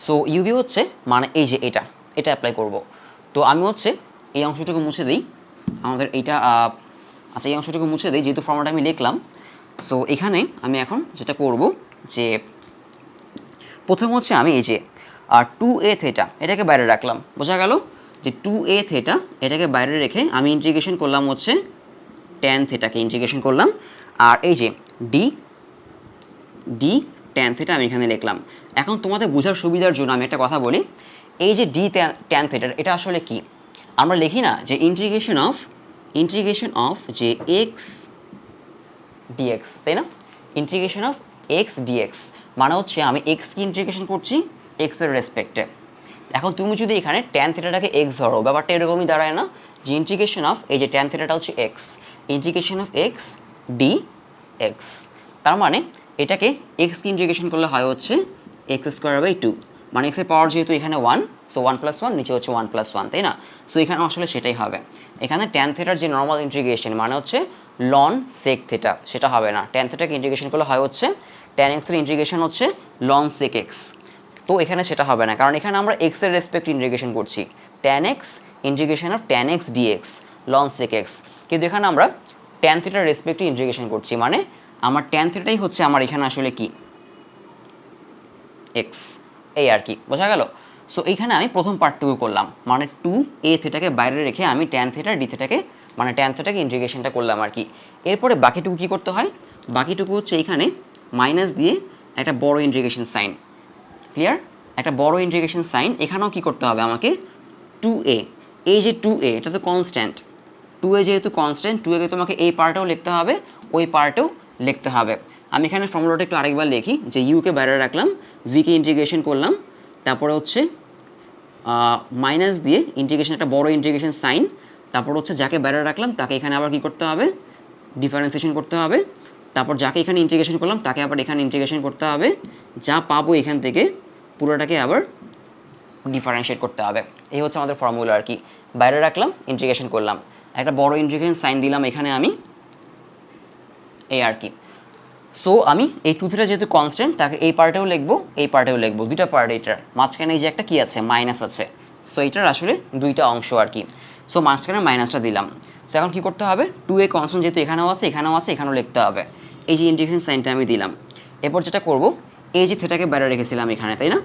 সো ইউভি হচ্ছে মানে এই যে এটা অ্যাপ্লাই করব। তো আমি হচ্ছে এই অংশটুকু মুছে দিই, আমাদের এইটা আচ্ছা এই অংশটুকু মুছে দিই যেহেতু ফর্মুলাটা আমি লিখলাম। সো এখানে আমি এখন যেটা করব যে প্রথম হচ্ছে আমি এই যে 2a থেটা এটাকে বাইরে রাখলাম, বোঝা গেল? যে 2a থেটা এটাকে বাইরে রেখে আমি ইন্টিগ্রেশন করলাম হচ্ছে ট্যান থেটাকে ইন্টিগ্রেশন করলাম। আর এই যে ডি ট্যান থেটা আমি এখানে লিখলাম। এখন তোমাদের বোঝার সুবিধার জন্য আমি একটা কথা বলি, এই যে ডি ট্যান থেটা এটা আসলে কি? আমরা লিখি না যে ইন্টিগ্রেশন অফ যে এক্স ডিএক্স, তাই না? ইন্টিগ্রেশন অফ এক্স ডিএক্স মানে হচ্ছে আমি এক্সকে ইন্টিগ্রেশন করছি এক্সের রেসপেক্টে। এখন তুমি যদি এখানে ট্যান থেটাটাকে এক্স ধরো, ব্যাপারটা এরকমই দাঁড়ায় না যে ইন্টিগ্রেশন অফ এই যে ট্যান থেটাটা হচ্ছে x, integration of x D x, তার মানে এটাকে এক্সকে ইন্টিগ্রেশন করলে হয় হচ্ছে এক্স স্কোয়ার বাই 2, মানে এক্সের পাওয়ার যেহেতু এখানে 1, সো 1 + 1 নিচে হচ্ছে 1 + 1, তাই না? সো এখানে আসলে সেটাই হবে। এখানে ট্যান থেটার যে নর্মাল ইন্টিগ্রেশন মানে হচ্ছে লন সেক থেটা সেটা হবে না, ট্যান থেটাকে ইন্টিগ্রেশন করলে হয় হচ্ছে ট্যান এক্সের ইন্টিগ্রেশন হচ্ছে লন সেক এক্স। তো এখানে সেটা হবে না কারণ এখানে আমরা এক্সের রেসপেক্ট ইন্টিগ্রেশন করছি, tan x integration of tan x dx ln sec x. কিন্তু এখানে আমরা ট্যান থেটার রেসপেক্টে ইন্টিগ্রেশন করছি, মানে আমার ট্যান থেটাই হচ্ছে আমার এখানে আসলে কি এক্স, এই আর কি, বোঝা গেল? সো এইখানে আমি প্রথম পার্টটুকু করলাম, মানে 2a থেটাকে বাইরে রেখে আমি ট্যান থেটা ডি থেটাকে মানে ট্যান থেটাকে ইন্টিগ্রেশনটা করলাম আর কি। এরপরে বাকিটুকু কী করতে হয়? বাকিটুকু হচ্ছে এইখানে মাইনাস দিয়ে একটা বড় ইন্টিগ্রেশন সাইন, ক্লিয়ার? একটা বড় ইন্টিগ্রেশন সাইন, এখানেও কী করতে হবে আমাকে 2a, এই যে 2a এটা তো কনস্ট্যান্ট, 2a যেহেতু কনস্ট্যান্ট 2a-কে তোমাকে এই পার্টেও লিখতে হবে ওই পার্টেও লিখতে হবে। আমি এখানে ফর্মুলাটা একটু আরেকবার লিখি যে ইউকে বাইরে রাখলাম, ভিকে ইন্টিগ্রেশন করলাম, তারপরে হচ্ছে মাইনাস দিয়ে ইন্টিগ্রেশন একটা বড় ইন্টিগ্রেশন সাইন, তারপর হচ্ছে যাকে বাইরে রাখলাম তাকে এখানে আবার কী করতে হবে? ডিফারেন্সিয়েশন করতে হবে। তারপর যাকে এখানে ইন্টিগ্রেশন করলাম তাকে আবার এখানে ইন্টিগ্রেশন করতে হবে, যা পাবো এখান থেকে পুরোটাকে আবার ডিফারেন্সিয়েট করতে হবে। এই হচ্ছে আমাদের ফর্মুলা আর কি। বাইরে রাখলাম, ইন্টিগ্রেশন করলাম, একটা বড় ইন্টিগ্রেশন সাইন দিলাম এখানে আমি, এই আর কি। সো আমি এই 2 থেটা যেহেতু কনস্ট্যান্ট তাকে এই পার্টেও লিখবো এই পার্টেও লিখবো, দুইটা পার্ট, এটার মাঝখানে এই যে একটা কী আছে মাইনাস আছে, সো এটার আসলে দুইটা অংশ আর কি। সো মাঝখানে মাইনাসটা দিলাম। সো এখন কী করতে হবে? 2a কনস্ট্যান্ট যেহেতু এখানেও আছে এখানেও লিখতে হবে, এই যে ইন্টিগ্রেশন সাইনটা আমি দিলাম। এরপর যেটা করব, এই যে থেটাকে বাইরে রেখেছিলাম এখানে, তাই না?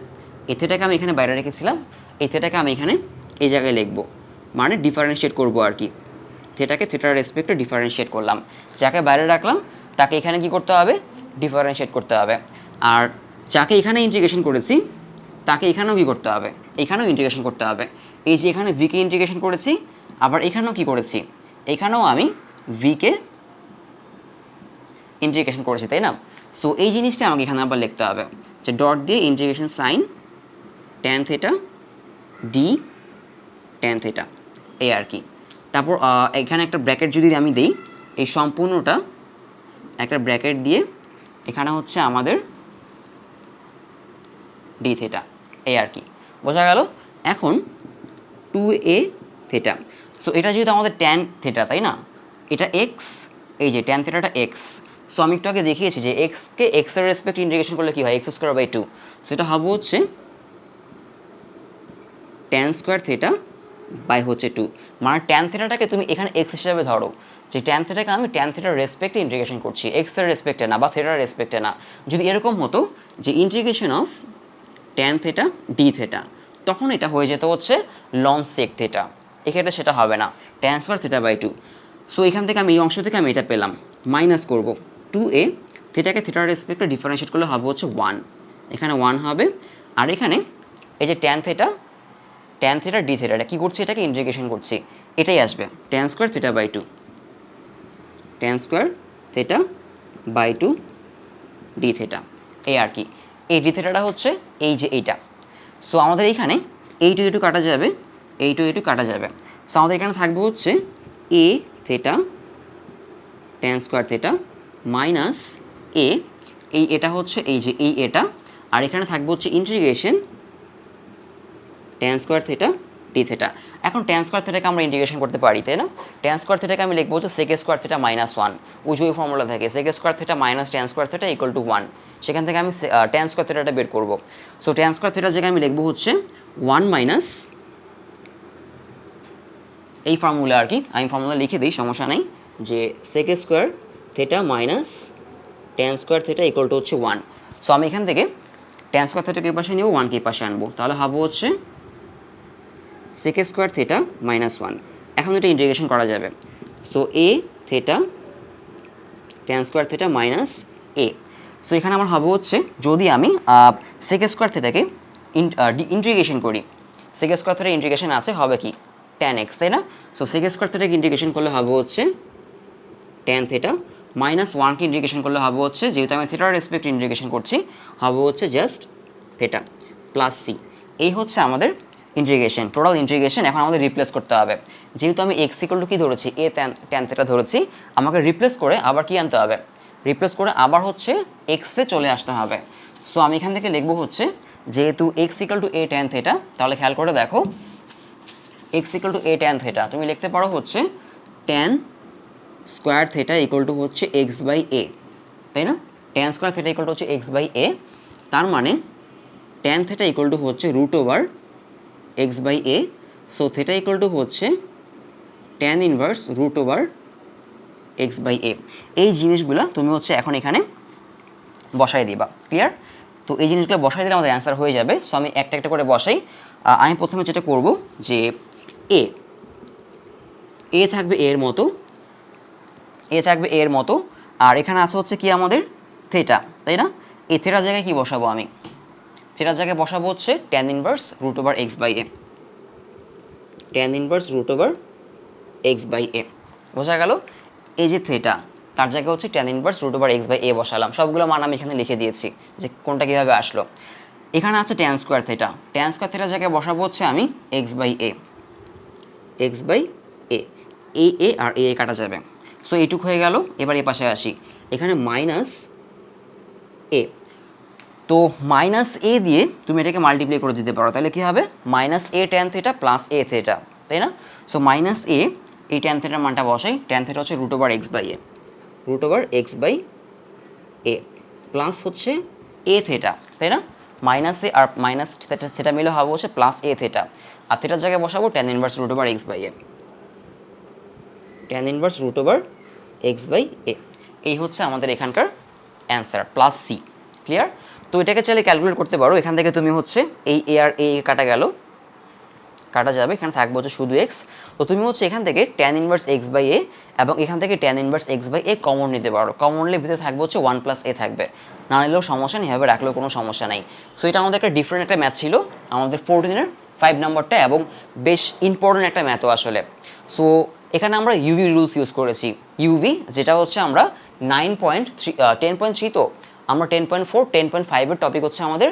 এই থেটাকে আমি এখানে বাইরে রেখেছিলাম, এই থেটাকে আমি এখানে এই জায়গায় লিখবো, মানে ডিফারেন্সিয়েট করবো আর কি। থেটাকে থেটার রেসপেক্টে ডিফারেন্সিয়েট করলাম, যাকে বাইরে রাখলাম তাকে এখানে কি করতে হবে? ডিফারেন্সিয়েট করতে হবে। আর যাকে এখানে ইন্টিগ্রেশন করেছি তাকে এখানেও কী করতে হবে? এখানেও ইন্টিগ্রেশন করতে হবে। এই যে এখানে ভিকে ইন্টিগ্রেশন করেছি, আবার এখানেও কি করেছি? এখানেও আমি ভিকে ইন্টিগ্রেশন করেছি, তাই না? সো এই জিনিসটা আমাকে এখানে আবার লিখতে হবে যে ডট দিয়ে integration sign tan theta d tan theta, এই আর কি। তারপর এখানে একটা ব্র্যাকেট যদি আমি দিই, এই সম্পূর্ণটা একটা ব্র্যাকেট দিয়ে এখানে হচ্ছে আমাদের ডি থেটা, এই আর কি, বোঝা গেল? এখন 2a থেটা, সো এটা যেহেতু আমাদের ট্যান থেটা, তাই না? এটা এক্স, এই যে ট্যান থেটাটা এক্স। সো আমি একটু আগে দেখিয়েছি যে এক্সকে এক্সের রেসপেক্ট ইন্টিগ্রেশন করলে কী হয়? এক্স স্কোয়ার বাই 2, সেটা হবে হচ্ছে ট্যান স্কোয়ার থেটা বাই হচ্ছে 2, মানে ট্যান থেটাটাকে তুমি এখানে এক্স হিসাবে ধরো, যে ট্যান থেটাকে আমি ট্যান থেটার রেসপেক্টে ইন্টিগ্রেশন করছি, এক্সের রেসপেক্টে না বা থেটার রেসপেক্টে না। যদি এরকম হতো যে integration of tan theta d theta, তখন এটা হয়ে যেত হচ্ছে লন সেক থেটা, এক্ষেত্রে সেটা হবে না, tan square theta by 2। So এখান থেকে আমি এই অংশ থেকে আমি এটা পেলাম, মাইনাস করব 2a থেটাকে থেটার রেসপেক্টে ডিফারেন্সিয়েট করলে হবে হচ্ছে 1, এখানে 1 হবে। আর এখানে এই যে ট্যান থেটা ডি থেটা, এটা কী করছি? এটাকে ইন্টিগ্রেশন করছি, এটাই আসবে tan square theta by 2, tan square theta by 2 d theta, এই আর কি। এই ডি থেটাটা হচ্ছে এই যে এইটা। সো আমাদের এইখানে এই টু এটু কাটা যাবে, এই টু এটু কাটা যাবে। সো আমাদের এখানে থাকবে হচ্ছে a theta tan square theta minus a, এই এটা হচ্ছে এই যে এই এটা, আর এখানে থাকবে হচ্ছে integration tan square theta d theta. এখন ট্যান স্কোয়ার থেটাকে আমরা ইন্টিগ্রেশন করতে পারি, তাই না? ট্যান স্কোয়ার থেটাকে আমি লিখবো হচ্ছে sec square theta minus one, ওই যে ওই ফর্মুলা থাকে sec square theta minus tan square theta equal to one, সেখান থেকে আমি ট্যান স্কোয়ার থেটাটা বের করবো। সো ট্যান স্কোয়ার থেটার জায়গায় আমি লিখবো হচ্ছে ওয়ান মাইনাস এই ফর্মুলা আর কি, আমি ফর্মুলা লিখে দিই, সমস্যা নেই, যে sec square theta minus tan square theta equal to হচ্ছে ওয়ান। সো আমি এখান থেকে ট্যান স্কোয়ার থেটাকে পাশে নেবো, ওয়ানকে পাশে আনবো, তাহলে হবে হচ্ছে sec square theta minus one. এখন এটা ইন্টিগ্রেশন করা যাবে। So a theta tan square theta minus a. So এখানে আমার হবে হচ্ছে যদি আমি সেক স্কোয়ার থেটাকে ইন্টিগ্রেশন করি, সেক স্কোয়ার থেটা ইন্টিগ্রেশন আছে হবে কি ট্যান এক্স, তাই না? সো সেক স্কোয়ার থেটাকে ইন্টিগ্রেশন করলে হবে হচ্ছে ট্যান থেটা মাইনাস ওয়ানকে ইন্টিগ্রেশন করলে হবে হচ্ছে, যেহেতু আমি থেটার রেসপেক্ট ইন্টিগ্রেশন করছি, হবে হচ্ছে জাস্ট থেটা প্লাস সি। এই হচ্ছে আমাদের ইন্টিগ্রেশন, টোটাল ইন্টিগ্রেশন। এখন আমাদের রিপ্লেস করতে হবে, যেহেতু আমি এক্স ইকুয়াল টু কী ধরেছি, এ ট্যান থেটা ধরেছি, আমাকে রিপ্লেস করে আবার কি আনতে হবে, রিপ্লেস করে আবার হচ্ছে এক্সে চলে আসতে হবে। সো আমি এখান থেকে লিখবো হচ্ছে যেহেতু x equal to a tan theta, তাহলে খেয়াল করে দেখো x equal to a tan theta তুমি লিখতে পারো হচ্ছে tan square theta equal to হচ্ছে এক্স বাই এ, তাই না? Tan square theta equal to হচ্ছে এক্স বাই এ, তার মানে ট্যান থেটা ইকুয়াল টু হচ্ছে root over x by a. So theta equal to হচ্ছে tan inverse root over x by a. এই জিনিসগুলো তুমি হচ্ছে এখন এখানে বসাই দিবা, ক্লিয়ার? তো এই জিনিসগুলো বসাই দিলে আমাদের অ্যান্সার হয়ে যাবে। সো আমি একটা একটা করে বসাই। আমি প্রথমে যেটা করব যে এ থাকবে এর মতো, এ থাকবে এর মতো, আর এখানে আছে হচ্ছে কি আমাদের থেটা, তাই না? এই থেটার জায়গায় কি বসাবো আমি, থেটার জায়গায় বসাবো হচ্ছে tan inverse root over x by a, tan inverse root over x by a. বোঝা গেল? এই যে থেটা, তার জায়গায় হচ্ছে tan inverse root over x by a বসালাম, সবগুলো মান আমি এখানে লিখে দিয়েছি যে কোনটা কীভাবে আসলো। এখানে আছে tan square theta, tan square থেটার জায়গায় বসাবো হচ্ছে আমি x by a, x by a, a আর এ কাটা যাবে। সো এইটুক হয়ে গেল। এবার এ পাশে আসি, এখানে মাইনাস এ, তো মাইনাস এ দিয়ে তুমি এটাকে মাল্টিপ্লাই করে দিতে পারো, তাহলে কী হবে মাইনাস এ ট্যান থেটা প্লাস এ থেটা, তাই না? সো মাইনাস এ, এই ট্যান থেটার মানটা বসাই, ট্যান থেটা হচ্ছে root over x by a, root over x by a, plus হচ্ছে এ থেটা, তাই না? মাইনাস এ আর মাইনাস থেটা মিলে হবে হচ্ছে প্লাস এ থেটা, আর থেটার জায়গায় বসাবো tan inverse root over x by a, tan inverse root over x by a. এই হচ্ছে আমাদের এখানকার অ্যান্সার প্লাস সি, ক্লিয়ার? তো এটাকে চাইলে ক্যালকুলেট করতে পারো, এখান থেকে তুমি হচ্ছে এই এ আর এ কাটা গেল, কাটা যাবে, এখানে থাকবে হচ্ছে শুধু এক্স। তো তুমি হচ্ছে এখান থেকে tan inverse x by a এবং এখান থেকে tan inverse x by a common নিতে পারো, কমন নিলে ভিতরে থাকবে হচ্ছে ওয়ান প্লাস এ থাকবে, না নিলেও সমস্যা নেই, এভাবে রাখলেও কোনো সমস্যা নাই। সো এটা আমাদের একটা ডিফারেন্ট একটা ম্যাথ ছিল, আমাদের 14-এর 5 নম্বরটা, এবং বেশ ইম্পর্টেন্ট একটা ম্যাথও আসলে। সো এখানে আমরা ইউভি রুলস ইউজ করেছি, ইউভি যেটা হচ্ছে আমরা 10.3 তো আমরা 10.4 10.5-এর টপিক হচ্ছে আমাদের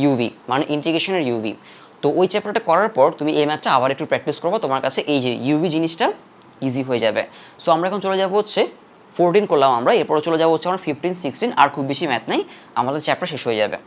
ইউভি মানে ইন্টিগ্রেশনের ইউভি। তো ওই চ্যাপ্টারটা করার পর তুমি এই ম্যাথটা আবার একটু প্র্যাকটিস করবো, তোমার কাছে এই যে ইউভি জিনিসটা ইজি হয়ে যাবে। সো আমরা এখন চলে যাবো হচ্ছে 14 করলাম আমরা, এরপরে চলে যাবো হচ্ছে আমরা 15 16, আর খুব বেশি ম্যাথ নেই, আমাদের চ্যাপ্টার শেষ হয়ে যাবে।